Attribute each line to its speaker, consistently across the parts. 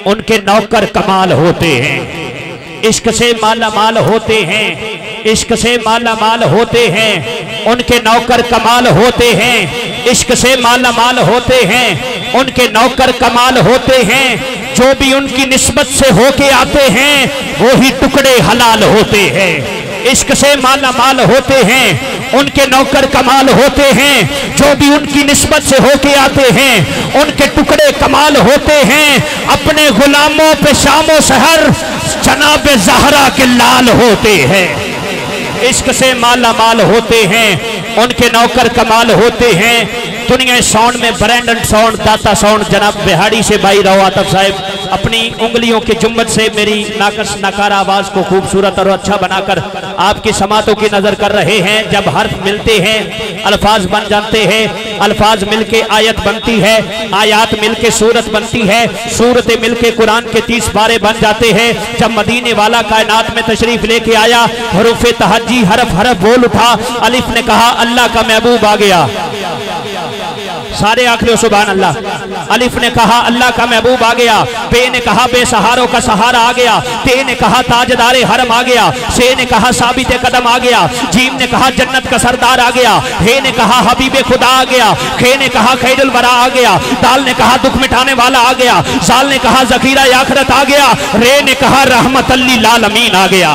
Speaker 1: उनके नौकर कमाल होते हैं। इश्क से माला माल होते हैं, इश्क से माला माल होते हैं, उनके नौकर कमाल होते हैं। इश्क से माला माल होते हैं, उनके नौकर कमाल होते हैं। जो भी उनकी निस्बत से होके आते हैं वो ही टुकड़े हलाल होते हैं। इश्क से माला माल होते हैं, उनके नौकर कमाल होते हैं। जो भी उनकी निस्बत से होके आते हैं उनके टुकड़े कमाल होते हैं। अपने गुलामों पे शामो सहर जनाब ज़हरा के लाल होते हैं। इश्क से माला माल होते हैं, उनके नौकर कमाल होते हैं। दुनिया साउंड में ब्रांडन साउंड, दाता साउंड, जनाब बिहाड़ी से भाई रहो आतफ साहब अपनी उंगलियों के जुम्मत से मेरी नाकस नकारा आवाज को खूबसूरत और अच्छा बनाकर आपकी समातों की नजर कर रहे हैं। जब हर्फ मिलते हैं अल्फाज बन जाते हैं, अल्फाज मिलके आयत बनती है, आयात मिलके सूरत बनती है, सूरतें मिलके कुरान के 30 पारे बन जाते हैं। जब मदीने वाला कायनात में तशरीफ लेके आया, हरूफे तहज्जी हरफ हरफ बोल उठा। अलिफ ने कहा अल्लाह का महबूब आ गया, सारे आखिर सुभान अल्लाह। अलिफ ने कहा अल्लाह का महबूब आ गया, बे ने कहा बेसहारों का सहारा आ गया, ते ने कहा ताजदारे हरम आ गया, से ने कहा साबित कदम आ गया, जीम ने कहा जन्नत का सरदार आ गया, हे ने कहा हबीबे खुदा आ गया, खे ने कहा खैरुल वरा आ गया, दाल ने कहा दुख मिटाने वाला आ गया, जाल ने कहा जखीरा आखिरत आ गया, रे ने कहा रहमत लिल आलमीन आ गया।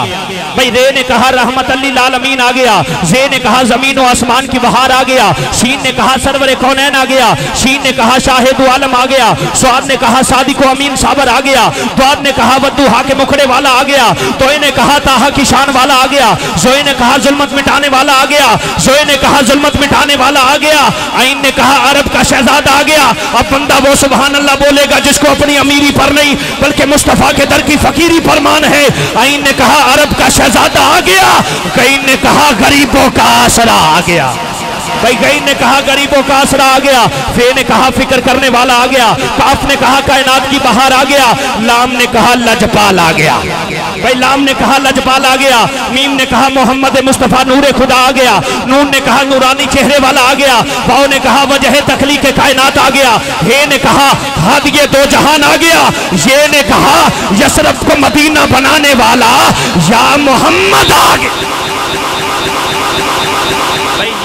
Speaker 1: भाई रे ने कहा रहमत लिल आलमीन आ गया, जे ने कहा जमीन और आसमान की बहार आ गया, शीन ने कहा सरवर कौनैन आ गया, शीन ने कहा शाहिद आलम आ गया, स्वाद ने कहा सादिक अमीन साबर आ गया, द्वाद ने कहा वद्दुहा के मुखड़े वाला आ गया, तोए ने कहा ताहा की शान वाला आ गया, जोए ने कहा जुल्मत मिटाने वाला आ गया, जोए ने कहा जुल्मत मिटाने वाला आ गया, आइन ने कहा अरब का शहजादा आ गया। अब बंदा वो सुभान अल्लाह बोलेगा जिसको अपनी अमीरी पर नहीं बल्कि मुस्तफा के दर की फकीरी पर मान है। आइन ने कहा अरब का शहजादा आ गया, कई ने कहा गरीबों का आसरा आ गया, कई ने कहा गरीबों का आसरा आ गया, फे ने कहा फिक्र करने वाला आ गया, काफ ने कहा कायनात की बहार आ गया, लाम ने कहा लजपाल आ गया, भाई लाम ने कहा लजपाल आ गया, मीम ने कहा मोहम्मद मुस्तफा नूरे खुदा आ गया, नून ने कहा नूरानी चेहरे वाला आ गया, वाव ने कहा वजह तखलीक कायनात आ गया, हे ने कहा हादिये दो जहान आ गया, ये ने कहा यसरफ को मदीना बनाने वाला या मोहम्मद आ गया।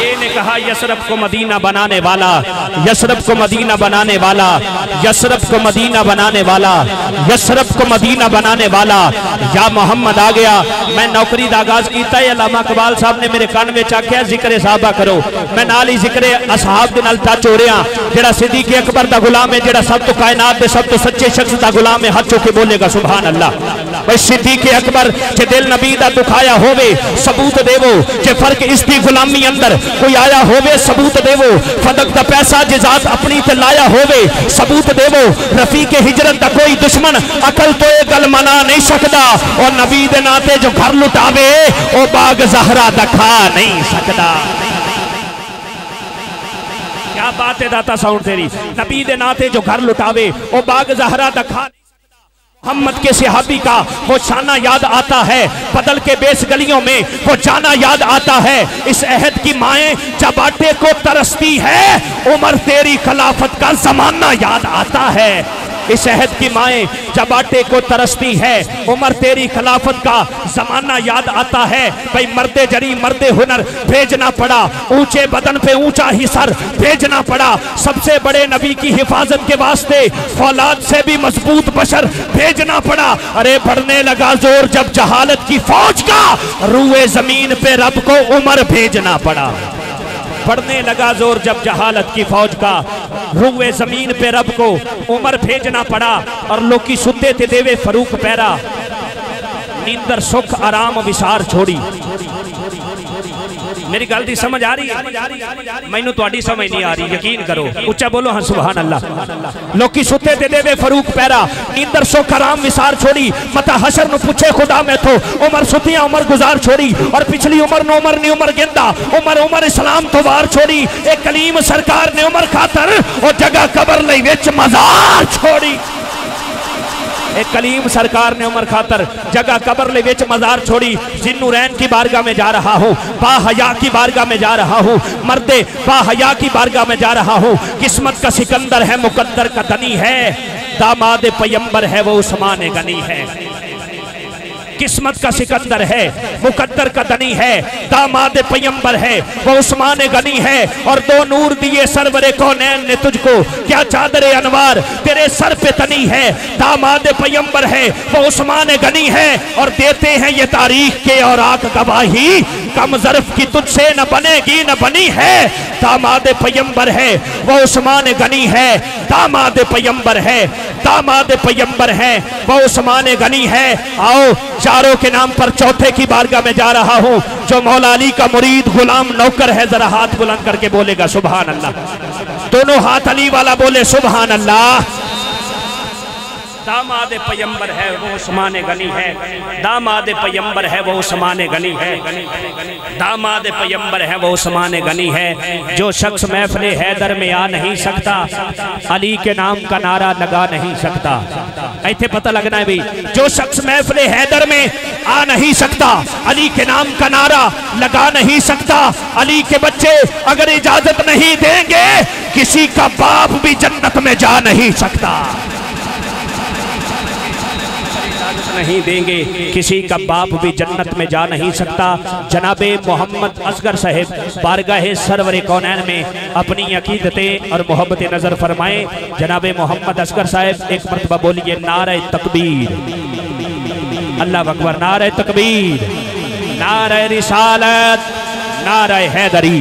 Speaker 1: ये ने कहा यसरफ को मदीना बनाने वाला, यसरफ को मदीना बनाने वाला, यसरफ को मदीना बनाने वाला, यसरफ को मदीना बनाने वाला या मोहम्मद आ गया। मैं नौकरी का आगाज किया, अल्लामा इकबाल साहब ने मेरे कान में आख्या जिक्र साहबा करो, मैं नाल ही जिक्र असहाब के नाल टच हो रहा। जेड़ा सिद्दीक़ अकबर का गुलाम है, जेड़ा सब तो कायनात के सब तो सच्चे शख्स का गुलाम है, हाथ चुक के बोलेगा सुभान अल्लाह। भाई सिद्दीक़ अकबर जे दिल नबी दा दुखाया होवे सबूत देवो, जे फर्क इसकी गुलामी अंदर कोई आया होवे सबूत देवो, फदक दा पैसा जिजात अपनी ते लाया होवे सबूत देवो, रफी के हिजरत दा कोई दुश्मन अकल तो ये गल मना नहीं सकता, और नबी दे नाते जो घर लुटावे ओ बाग ज़हरा दा खा नहीं सकता। क्या बात है दाता साउंड तेरी, नबी दे नाते जो घर लुटावे ओ बाग ज़हरा दा खा। मोहम्मद के सहाबी का वो शाना याद आता है, बदल के बेस गलियों में वो जाना याद आता है। इस अहद की माएँ जब आटे को तरसती है, उमर तेरी खिलाफत का जमाना याद आता है। इस अहद की माएँ जब आटे को तरसती है, उमर तेरी खिलाफत का जमाना याद आता है। भाई मर्दे जरी मर्दे हुनर भेजना पड़ा, ऊंचे बदन पे ऊंचा ही सर भेजना पड़ा, सबसे बड़े नबी की हिफाजत के वास्ते फौलाद से भी मजबूत बशर भेजना पड़ा। अरे बढ़ने लगा जोर जब जहालत की फौज का, रूए जमीन पे रब को उमर भेजना पड़ा। बढ़ने लगा जोर जब जहालत की फौज का, रूए जमीन पे रब को उमर भेजना पड़ा। और लोकी सुते ते देवे फरूक पैरा, नींदर सुख आराम विसार छोड़ी। मेरी गल दी समझ आ रही है? मैनू तुहाडी समझ नहीं आ रही, यकीन करो, उच्चा बोलो हाँ सुभान अल्लाह। लोकी सुते ते देवे फरूक पैरा, नींदर सुख आराम विसार छोड़ी। मता हशर नु पूछे खुदा मैं तो उमर सुतियां उमर गुजार छोड़ी, और पिछली उमर नो उमर नी उमर गेंदा उमर उमर इस्लाम तो वार छोड़ी। एक कलीम सरकार ने उमर खातर और जगह कबर लई विच मजार छोड़ी। एक कलीम सरकार ने उमर खातर जगह कबर ले विच मजार छोड़ी। जिन्नू रैन की बारगाह में जा रहा हूँ, बाहया की बारगाह में जा रहा हूँ, मर्दे बाहया की बारगाह में जा रहा हूँ। किस्मत का सिकंदर है मुकद्दर का धनी है, दामाद पैगंबर है वो उस्मान गनी है। किस्मत का सिकंदर है, मुकद्दर का धनी है, दामाद पैगंबर है वो उस्मान गनी है। और दो नूर दिए सरवरे कौनैन ने तुझको, क्या चादर अनवार तेरे सर पे तनी है। दामाद पैगंबर है वो उस्मान गनी है। और देते हैं ये तारीख के और आक गवाही, कम ज़र्फ की तुझसे न बनेगी न बनी है। दामाद पैगंबर है वो उस्मान गनी है। दामाद पैगंबर है, दामाद पैगंबर है वो उस्मान गनी है। आओ चारों के नाम पर चौथे की बारगाह में जा रहा हूं। जो मौला अली का मुरीद गुलाम नौकर है, जरा हाथ बुलंद करके बोलेगा सुभान अल्लाह। दोनों हाथ अली वाला बोले सुभान अल्लाह। दामाद पैगंबर है वो उस्मान गनी है। दामाद पैगंबर है वो उस्मान गनी है। दामाद पैगंबर है वो उस्मान गनी है। जो शख्स महफिल हैदर में आ नहीं सकता, अली के नाम का नारा लगा नहीं सकता। ऐसे पता लगना है भाई, जो शख्स महफिल हैदर में आ नहीं सकता, अली के नाम का नारा लगा नहीं सकता। अली के बच्चे अगर इजाजत नहीं देंगे, किसी का बाप भी जन्नत में जा नहीं सकता। नहीं देंगे, किसी का बाप भी जन्नत में जा नहीं सकता। जनाबे मोहम्मद असगर साहिब बारगाह सरवरे कौनैन में अपनी अकीदतें और मोहब्बत नजर फरमाए। जनाबे मोहम्मद असगर साहिब एक मरतबा बोलिए नारे तकबीर, अल्लाह अकबर, नारे तकबीर, नारे रिसालत, नारे हैदरी।